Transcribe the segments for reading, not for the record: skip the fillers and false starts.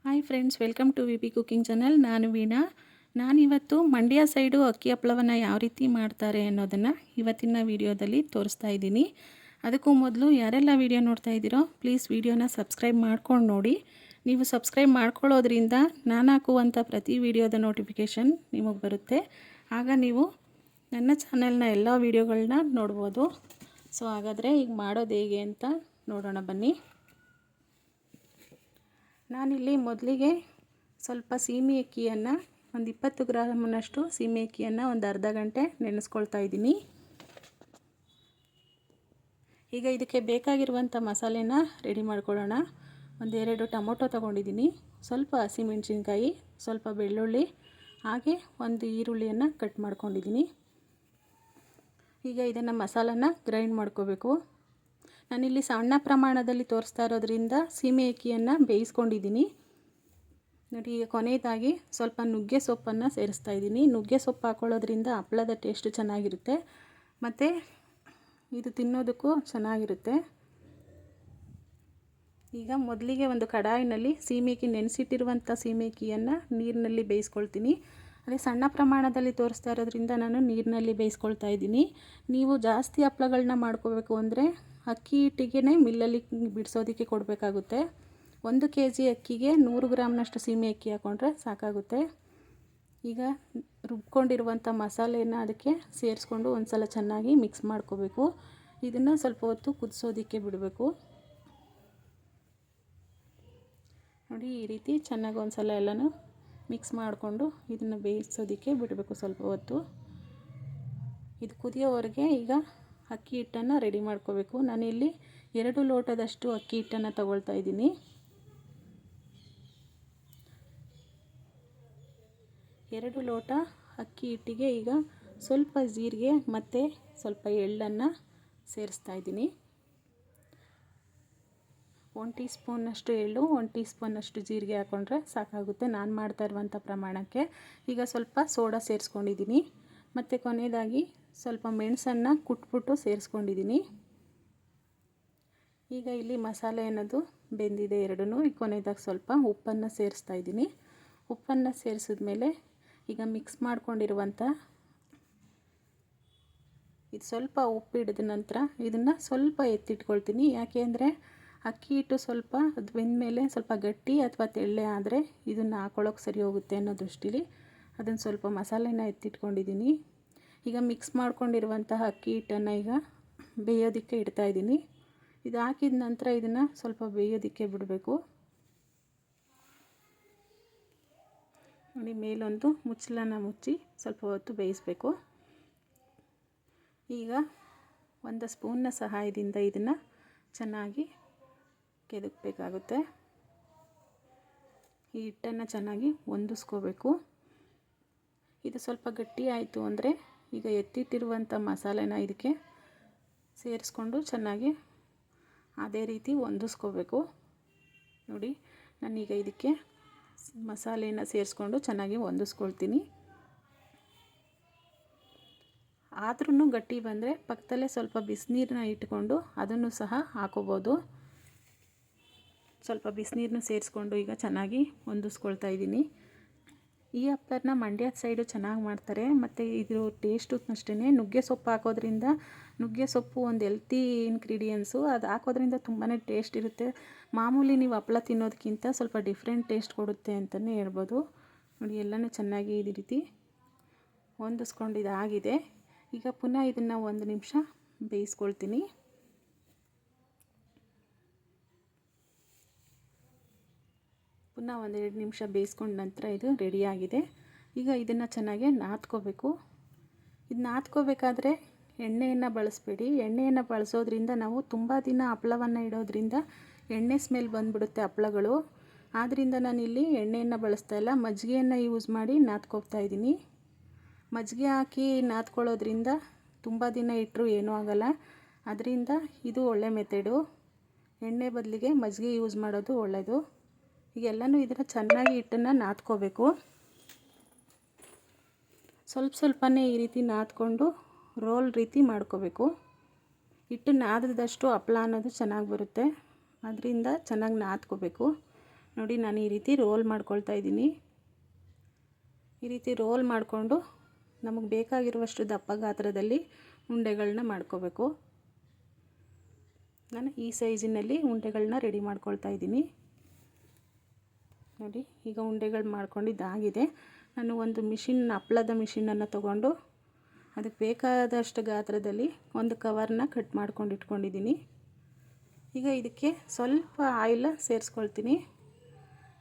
Hi friends, welcome to V B cooking channel. ನಾನು ವೀಣಾ. ನಾನಿವತ್ತು Mandya side ಅಕ್ಕಿ ಹಪ್ಪಳವನ್ನು ಯಾವ ರೀತಿ ಮಾಡ್ತಾರೆ ಅನ್ನೋದನ್ನು ಇವತ್ತಿನ ವಿಡಿಯೋದಲ್ಲಿ ತೋರಿಸ್ತಾ ಇದ್ದೀನಿ. ಅದಕ್ಕೂ ಮೊದಲು ಯಾರೆಲ್ಲ ವಿಡಿಯೋ ನೋಡ್ತಾ ಇದ್ದೀರೋ ಪ್ಲೀಸ್ ವಿಡಿಯೋನ ಸಬ್ಸ್ಕ್ರೈಬ್ ಮಾಡ್ಕೊಂಡು ನೋಡಿ. ನೀವು ಸಬ್ಸ್ಕ್ರೈಬ್ ಮಾಡ್ಕೊಳ್ಳೋದ್ರಿಂದ ನಾನು ಹಾಕುವಂಥ ಪ್ರತಿ ವಿಡಿಯೋದ ನೋಟಿಫಿಕೇಷನ್ ನಿಮಗೆ ಬರುತ್ತೆ. ಆಗ ನೀವು ನನ್ನ ಚಾನಲ್ನ ಎಲ್ಲ ವಿಡಿಯೋಗಳನ್ನ ನೋಡ್ಬೋದು. ಸೊ ಹಾಗಾದರೆ ಈಗ ಮಾಡೋದು ಹೇಗೆ ಅಂತ ನೋಡೋಣ ಬನ್ನಿ. ನಾನಿಲ್ಲಿ ಮೊದಲಿಗೆ ಸ್ವಲ್ಪ ಸೀಮೆ ಅಕ್ಕಿಯನ್ನು ಒಂದು 20 ಗ್ರಾಮ್ನಷ್ಟು ಸೀಮೆ ಅಕ್ಕಿಯನ್ನು ಒಂದು ಅರ್ಧ ಗಂಟೆ ನೆನೆಸ್ಕೊಳ್ತಾ ಇದ್ದೀನಿ. ಈಗ ಇದಕ್ಕೆ ಬೇಕಾಗಿರುವಂಥ ಮಸಾಲೆನ ರೆಡಿ ಮಾಡ್ಕೊಳ್ಳೋಣ. ಒಂದೆರಡು ಟೊಮೊಟೊ ತೊಗೊಂಡಿದ್ದೀನಿ, ಸ್ವಲ್ಪ ಹಸಿಮೆಣಸಿನ್ಕಾಯಿ, ಸ್ವಲ್ಪ ಬೆಳ್ಳುಳ್ಳಿ, ಹಾಗೆ ಒಂದು ಈರುಳ್ಳಿಯನ್ನು ಕಟ್ ಮಾಡ್ಕೊಂಡಿದ್ದೀನಿ. ಈಗ ಇದನ್ನು ಮಸಾಲನ ಗ್ರೈಂಡ್ ಮಾಡ್ಕೋಬೇಕು. ನಾನಿಲ್ಲಿ ಸಣ್ಣ ಪ್ರಮಾಣದಲ್ಲಿ ತೋರಿಸ್ತಾ ಇರೋದ್ರಿಂದ ಸೀಮೆ ಅಕ್ಕಿಯನ್ನು ಬೇಯಿಸ್ಕೊಂಡಿದ್ದೀನಿ ನೋಡಿ. ಈಗ ಕೊನೆಯದಾಗಿ ಸ್ವಲ್ಪ ನುಗ್ಗೆ ಸೊಪ್ಪನ್ನು ಸೇರಿಸ್ತಾ ಇದ್ದೀನಿ. ನುಗ್ಗೆ ಸೊಪ್ಪು ಹಾಕೊಳ್ಳೋದ್ರಿಂದ ಹಪ್ಪಳದ ಟೇಸ್ಟ್ ಚೆನ್ನಾಗಿರುತ್ತೆ ಮತ್ತು ಇದು ತಿನ್ನೋದಕ್ಕೂ ಚೆನ್ನಾಗಿರುತ್ತೆ. ಈಗ ಮೊದಲಿಗೆ ಒಂದು ಕಡಾಯಿನಲ್ಲಿ ಸೀಮೆಅಕ್ಕಿ ನೆನೆಸಿಟ್ಟಿರುವಂಥ ಸೀಮೆಅಕ್ಕಿಯನ್ನು ನೀರಿನಲ್ಲಿ ಬೇಯಿಸ್ಕೊಳ್ತೀನಿ. ಅದೇ ಸಣ್ಣ ಪ್ರಮಾಣದಲ್ಲಿ ತೋರಿಸ್ತಾ ಇರೋದ್ರಿಂದ ನಾನು ನೀರಿನಲ್ಲಿ ಬೇಯಿಸ್ಕೊಳ್ತಾ ಇದ್ದೀನಿ. ನೀವು ಜಾಸ್ತಿ ಹಪ್ಪಳಗಳನ್ನ ಮಾಡ್ಕೋಬೇಕು ಅಂದರೆ ಅಕ್ಕಿ ಹಿಟ್ಟಿಗೆ ಮಿಲ್ಲಲ್ಲಿ ಬಿಡಿಸೋದಕ್ಕೆ ಕೊಡಬೇಕಾಗುತ್ತೆ. 1 kg ಅಕ್ಕಿಗೆ 100 ಗ್ರಾಮ್ನಷ್ಟು ಸೀಮೆ ಅಕ್ಕಿ ಹಾಕ್ಕೊಂಡ್ರೆ ಸಾಕಾಗುತ್ತೆ. ಈಗ ರುಬ್ಕೊಂಡಿರುವಂಥ ಮಸಾಲೆಯನ್ನು ಅದಕ್ಕೆ ಸೇರಿಸ್ಕೊಂಡು ಒಂದು ಸಲ ಚೆನ್ನಾಗಿ ಮಿಕ್ಸ್ ಮಾಡ್ಕೋಬೇಕು. ಇದನ್ನು ಸ್ವಲ್ಪ ಹೊತ್ತು ಕುದಿಸೋದಕ್ಕೆ ಬಿಡಬೇಕು ನೋಡಿ. ಈ ರೀತಿ ಚೆನ್ನಾಗಿ ಒಂದು ಸಲ ಎಲ್ಲನೂ ಮಿಕ್ಸ್ ಮಾಡಿಕೊಂಡು ಇದನ್ನು ಬೇಯಿಸೋದಕ್ಕೆ ಬಿಡಬೇಕು ಸ್ವಲ್ಪ ಹೊತ್ತು. ಇದು ಕುದಿಯೋವರೆಗೆ ಈಗ ಅಕ್ಕಿ ಹಿಟ್ಟನ್ನು ರೆಡಿ ಮಾಡ್ಕೋಬೇಕು. ನಾನಿಲ್ಲಿ 2 ಲೋಟದಷ್ಟು ಅಕ್ಕಿ ಹಿಟ್ಟನ್ನು ತಗೊಳ್ತಾ ಇದ್ದೀನಿ. 2 ಲೋಟ ಅಕ್ಕಿ ಹಿಟ್ಟಿಗೆ ಈಗ ಸ್ವಲ್ಪ ಜೀರಿಗೆ ಮತ್ತು ಸ್ವಲ್ಪ ಎಳ್ಳನ್ನು ಸೇರಿಸ್ತಾ ಇದ್ದೀನಿ. 1 ಟೀ ಸ್ಪೂನಷ್ಟು ಎಳ್ಳು, 1 ಟೀ ಸ್ಪೂನಷ್ಟು ಜೀರಿಗೆ ಹಾಕ್ಕೊಂಡ್ರೆ ಸಾಕಾಗುತ್ತೆ ನಾನು ಮಾಡ್ತಾ ಇರುವಂಥ ಪ್ರಮಾಣಕ್ಕೆ. ಈಗ ಸ್ವಲ್ಪ ಸೋಡಾ ಸೇರಿಸ್ಕೊಂಡಿದ್ದೀನಿ ಮತ್ತು ಕೊನೆಯದಾಗಿ ಸ್ವಲ್ಪ ಮೆಣಸನ್ನು ಕುಟ್ಬಿಟ್ಟು ಸೇರಿಸ್ಕೊಂಡಿದ್ದೀನಿ. ಈಗ ಇಲ್ಲಿ ಮಸಾಲೆ ಅನ್ನೋದು ಬೆಂದಿದೆ ಎರಡೂ. ಈಗ ಕೊನೆಯದಾಗಿ ಸ್ವಲ್ಪ ಉಪ್ಪನ್ನು ಸೇರಿಸ್ತಾ ಇದ್ದೀನಿ. ಉಪ್ಪನ್ನು ಸೇರಿಸಿದ್ಮೇಲೆ ಈಗ ಮಿಕ್ಸ್ ಮಾಡ್ಕೊಂಡಿರುವಂಥ ಇದು ಸ್ವಲ್ಪ ಉಪ್ಪು ಹಿಡಿದ ನಂತರ ಇದನ್ನು ಸ್ವಲ್ಪ ಎತ್ತಿಟ್ಕೊಳ್ತೀನಿ. ಯಾಕೆ ಅಂದರೆ ಅಕ್ಕಿ ಹಿಟ್ಟು ಸ್ವಲ್ಪ ಅದು ಬೆಂದಮೇಲೆ ಸ್ವಲ್ಪ ಗಟ್ಟಿ ಅಥವಾ ತೆಳ್ಳೆ ಆದರೆ ಇದನ್ನು ಹಾಕೊಳ್ಳೋಕೆ ಸರಿ ಹೋಗುತ್ತೆ ಅನ್ನೋ ದೃಷ್ಟಿಲಿ ಅದನ್ನು ಸ್ವಲ್ಪ ಮಸಾಲೆನ ಎತ್ತಿಟ್ಕೊಂಡಿದ್ದೀನಿ. ಈಗ ಮಿಕ್ಸ್ ಮಾಡ್ಕೊಂಡಿರುವಂತಹ ಅಕ್ಕಿ ಹಿಟ್ಟನ್ನು ಈಗ ಬೇಯೋದಕ್ಕೆ ಇಡ್ತಾಯಿದ್ದೀನಿ. ಇದು ಹಾಕಿದ ನಂತರ ಇದನ್ನು ಸ್ವಲ್ಪ ಬೇಯೋದಕ್ಕೆ ಬಿಡಬೇಕು ನೋಡಿ. ಮೇಲೊಂದು ಮುಚ್ಚಳನ ಮುಚ್ಚಿ ಸ್ವಲ್ಪ ಹೊತ್ತು ಬೇಯಿಸಬೇಕು. ಈಗ 1 ಸ್ಪೂನ್ನ ಸಹಾಯದಿಂದ ಇದನ್ನು ಚೆನ್ನಾಗಿ ಕೆದಕಬೇಕಾಗುತ್ತೆ. ಈ ಹಿಟ್ಟನ್ನು ಚೆನ್ನಾಗಿ ಹೊಂದಿಸ್ಕೋಬೇಕು. ಇದು ಸ್ವಲ್ಪ ಗಟ್ಟಿ ಆಯಿತು ಅಂದರೆ ಈಗ ಎತ್ತಿಟ್ಟಿರುವಂಥ ಮಸಾಲೆನ ಇದಕ್ಕೆ ಸೇರಿಸ್ಕೊಂಡು ಚೆನ್ನಾಗಿ ಅದೇ ರೀತಿ ಹೊಂದಿಸ್ಕೋಬೇಕು ನೋಡಿ. ನಾನೀಗ ಇದಕ್ಕೆ ಮಸಾಲೆನ ಸೇರಿಸ್ಕೊಂಡು ಚೆನ್ನಾಗಿ ಹೊಂದಿಸ್ಕೊಳ್ತೀನಿ. ಆದ್ರೂ ಗಟ್ಟಿ ಬಂದರೆ ಪಕ್ಕದಲ್ಲೇ ಸ್ವಲ್ಪ ಬಿಸಿನೀರನ್ನ ಇಟ್ಕೊಂಡು ಅದನ್ನು ಸಹ ಹಾಕೋಬೋದು. ಸ್ವಲ್ಪ ಬಿಸಿನೀರನ್ನು ಸೇರಿಸ್ಕೊಂಡು ಈಗ ಚೆನ್ನಾಗಿ ಹೊಂದಿಸ್ಕೊಳ್ತಾ ಇದ್ದೀನಿ. ಈ ಹಪ್ಪಳನ ಮಂಡ್ಯ ಸೈಡು ಚೆನ್ನಾಗಿ ಮಾಡ್ತಾರೆ ಮತ್ತು ಇದ್ರ ಟೇಸ್ಟು ಅಷ್ಟೇ. ನುಗ್ಗೆ ಸೊಪ್ಪು ಹಾಕೋದ್ರಿಂದ, ನುಗ್ಗೆ ಸೊಪ್ಪು ಒಂದು ಹೆಲ್ತಿ ಇಂಗ್ರೀಡಿಯೆಂಟ್ಸು, ಅದು ಹಾಕೋದ್ರಿಂದ ತುಂಬಾ ಟೇಸ್ಟ್ ಇರುತ್ತೆ. ಮಾಮೂಲಿ ನೀವು ಹಪ್ಪಳ ತಿನ್ನೋದಕ್ಕಿಂತ ಸ್ವಲ್ಪ ಡಿಫ್ರೆಂಟ್ ಟೇಸ್ಟ್ ಕೊಡುತ್ತೆ ಅಂತಲೇ ಹೇಳ್ಬೋದು ನೋಡಿ. ಎಲ್ಲನೂ ಚೆನ್ನಾಗಿ ಈ ರೀತಿ ಹೊಂದಿಸ್ಕೊಂಡಿದ್ದಾಗಿದೆ. ಈಗ ಪುನಃ ಇದನ್ನು 1 ನಿಮಿಷ ಬೇಯಿಸ್ಕೊಳ್ತೀನಿ. ಪುನಃ 1-2 ನಿಮಿಷ ಬೇಯಿಸ್ಕೊಂಡ ನಂತರ ಇದು ರೆಡಿಯಾಗಿದೆ. ಈಗ ಇದನ್ನು ಚೆನ್ನಾಗಿ ನಾದ್ಕೋಬೇಕು. ಇದು ನಾದ್ಕೋಬೇಕಾದ್ರೆ ಎಣ್ಣೆಯನ್ನು ಬಳಸಬೇಡಿ. ಎಣ್ಣೆಯನ್ನು ಬಳಸೋದ್ರಿಂದ ನಾವು ತುಂಬ ದಿನ ಹಪ್ಪಳವನ್ನು ಇಡೋದ್ರಿಂದ ಎಣ್ಣೆ ಸ್ಮೆಲ್ ಬಂದುಬಿಡುತ್ತೆ ಹಪ್ಪಳಗಳು. ಆದ್ದರಿಂದ ನಾನಿಲ್ಲಿ ಎಣ್ಣೆಯನ್ನು ಬಳಸ್ತಾ ಇಲ್ಲ, ಮಜ್ಜಿಗೆಯನ್ನು ಯೂಸ್ ಮಾಡಿ ನಾದ್ಕೋತಾ ಇದ್ದೀನಿ. ಮಜ್ಜಿಗೆ ಹಾಕಿ ನಾದ್ಕೊಳ್ಳೋದ್ರಿಂದ ತುಂಬ ದಿನ ಇಟ್ಟರೂ ಏನೂ ಆಗೋಲ್ಲ. ಅದರಿಂದ ಇದು ಒಳ್ಳೆ ಮೆಥಡು. ಎಣ್ಣೆ ಬದಲಿಗೆ ಮಜ್ಜಿಗೆ ಯೂಸ್ ಮಾಡೋದು ಒಳ್ಳೆಯದು. ಈಗ ಎಲ್ಲನೂ ಇದನ್ನು ಚೆನ್ನಾಗಿ ಹಿಟ್ಟನ್ನು ನಾದ್ಕೋಬೇಕು. ಸ್ವಲ್ಪನೇ ಈ ರೀತಿ ನಾದ್ಕೊಂಡು ರೋಲ್ ರೀತಿ ಮಾಡ್ಕೋಬೇಕು. ಹಿಟ್ಟು ನಾದಿದಷ್ಟು ಹಪ್ಪಳ ಅನ್ನೋದು ಚೆನ್ನಾಗಿ ಬರುತ್ತೆ. ಅದರಿಂದ ಚೆನ್ನಾಗಿ ನಾದ್ಕೋಬೇಕು ನೋಡಿ ನಾನು ಈ ರೀತಿ ರೋಲ್ ಮಾಡ್ಕೊಳ್ತಾ ಇದ್ದೀನಿ. ಈ ರೀತಿ ರೋಲ್ ಮಾಡಿಕೊಂಡು ನಮಗೆ ಬೇಕಾಗಿರುವಷ್ಟು ದಪ್ಪ ಗಾತ್ರದಲ್ಲಿ ಉಂಡೆಗಳನ್ನ ಮಾಡ್ಕೋಬೇಕು. ನಾನು ಈ ಸೈಜಿನಲ್ಲಿ ಉಂಡೆಗಳನ್ನ ರೆಡಿ ಮಾಡ್ಕೊಳ್ತಾ ಇದ್ದೀನಿ. ನೋಡಿ ಈಗ ಉಂಡೆಗಳು ಮಾಡ್ಕೊಂಡಿದ್ದಾಗಿದೆ. ನಾನು ಒಂದು ಹಪ್ಪಳದ ಮಿಷಿನನ್ನು ತೊಗೊಂಡು ಅದಕ್ಕೆ ಬೇಕಾದಷ್ಟು ಗಾತ್ರದಲ್ಲಿ ಒಂದು ಕವರ್ನ ಕಟ್ ಮಾಡ್ಕೊಂಡು ಇಟ್ಕೊಂಡಿದ್ದೀನಿ. ಈಗ ಇದಕ್ಕೆ ಸ್ವಲ್ಪ ಆಯಿಲ್ ಸೇರಿಸ್ಕೊಳ್ತೀನಿ.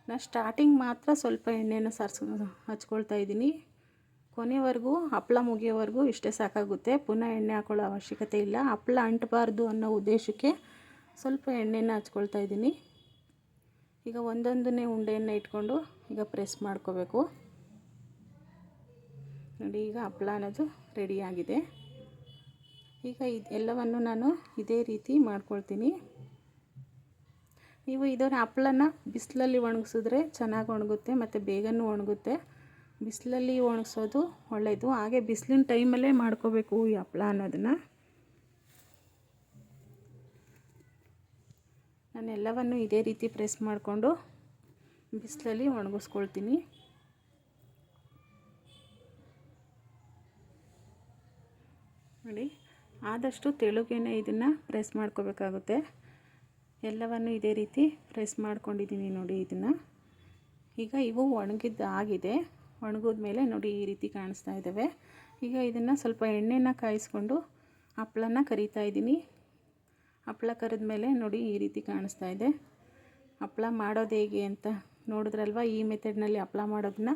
ನಾನು ಸ್ಟಾರ್ಟಿಂಗ್ ಮಾತ್ರ ಸ್ವಲ್ಪ ಎಣ್ಣೆನ ಹಚ್ಕೊಳ್ತಾ ಇದ್ದೀನಿ. ಕೊನೆವರೆಗೂ ಹಪ್ಪಳ ಮುಗಿಯೋವರೆಗೂ ಇಷ್ಟೇ ಸಾಕಾಗುತ್ತೆ. ಪುನಃ ಎಣ್ಣೆ ಹಾಕೊಳ್ಳೋ ಅವಶ್ಯಕತೆ ಇಲ್ಲ. ಹಪ್ಪಳ ಅಂಟಬಾರ್ದು ಅನ್ನೋ ಉದ್ದೇಶಕ್ಕೆ ಸ್ವಲ್ಪ ಎಣ್ಣೆನ ಹಚ್ಕೊಳ್ತಾ ಇದ್ದೀನಿ. ಈಗ ಒಂದೊಂದನ್ನೇ ಉಂಡೆಯನ್ನು ಇಟ್ಕೊಂಡು ಈಗ ಪ್ರೆಸ್ ಮಾಡ್ಕೋಬೇಕು. ನೋಡಿ ಈಗ ಹಪ್ಪಳ ಅನ್ನೋದು ರೆಡಿಯಾಗಿದೆ. ಈಗ ಎಲ್ಲವನ್ನು ನಾನು ಇದೇ ರೀತಿ ಮಾಡ್ಕೊಳ್ತೀನಿ. ನೀವು ಇದರ ಹಪ್ಪಳನ ಬಿಸಿಲಲ್ಲಿ ಒಣಗಿಸಿದ್ರೆ ಚೆನ್ನಾಗಿ ಒಣಗುತ್ತೆ ಮತ್ತು ಬೇಗನೂ ಒಣಗುತ್ತೆ. ಬಿಸಿಲಲ್ಲಿ ಒಣಗಿಸೋದು ಒಳ್ಳೆಯದು. ಹಾಗೆ ಬಿಸಿಲಿನ ಟೈಮಲ್ಲೇ ಮಾಡ್ಕೋಬೇಕು ಈ ಹಪ್ಪಳ ಅನ್ನೋದನ್ನು. ನಾನು ಎಲ್ಲವನ್ನು ಇದೇ ರೀತಿ ಪ್ರೆಸ್ ಮಾಡಿಕೊಂಡು ಬಿಸಿಲಲ್ಲಿ ಒಣಗಿಸ್ಕೊಳ್ತೀನಿ. ನೋಡಿ ಆದಷ್ಟು ತೆಳುಗೆನೇ ಇದನ್ನು ಪ್ರೆಸ್ ಮಾಡ್ಕೋಬೇಕಾಗುತ್ತೆ. ಎಲ್ಲವನ್ನು ಇದೇ ರೀತಿ ಪ್ರೆಸ್ ಮಾಡ್ಕೊಂಡಿದ್ದೀನಿ ನೋಡಿ ಇದನ್ನು. ಈಗ ಇವು ಒಣಗಿದ್ದಾಗಿದೆ. ಒಣಗಿದ ಮೇಲೆ ನೋಡಿ ಈ ರೀತಿ ಕಾಣಿಸ್ತಾ ಇದ್ದಾವೆ. ಈಗ ಇದನ್ನು ಸ್ವಲ್ಪ ಎಣ್ಣೆನ ಕಾಯಿಸ್ಕೊಂಡು ಹಪ್ಪಳನ ಕರಿತಾ ಇದ್ದೀನಿ. ಹಪ್ಪಳ ಕರಿದ ಮೇಲೆ ನೋಡಿ ಈ ರೀತಿ ಕಾಣಿಸ್ತಾ ಇದೆ. ಹಪ್ಪಳ ಮಾಡೋದು ಹೇಗೆ ಅಂತ ನೋಡಿದ್ರಲ್ವ, ಈ ಮೆಥಡ್ನಲ್ಲಿ ಹಪ್ಪಳ ಮಾಡೋದನ್ನ.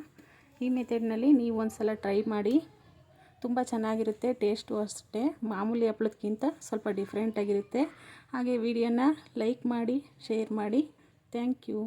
ಈ ಮೆಥಡ್ನಲ್ಲಿ ನೀವು ಒಂದು ಸಲ ಟ್ರೈ ಮಾಡಿ, ತುಂಬ ಚೆನ್ನಾಗಿರುತ್ತೆ. ಟೇಸ್ಟು ಅಷ್ಟೇ ಮಾಮೂಲಿ ಹಪ್ಪಳಕ್ಕಿಂತ ಸ್ವಲ್ಪ ಡಿಫ್ರೆಂಟಾಗಿರುತ್ತೆ. ಹಾಗೆ ವಿಡಿಯೋನ ಲೈಕ್ ಮಾಡಿ, ಶೇರ್ ಮಾಡಿ. Thank you.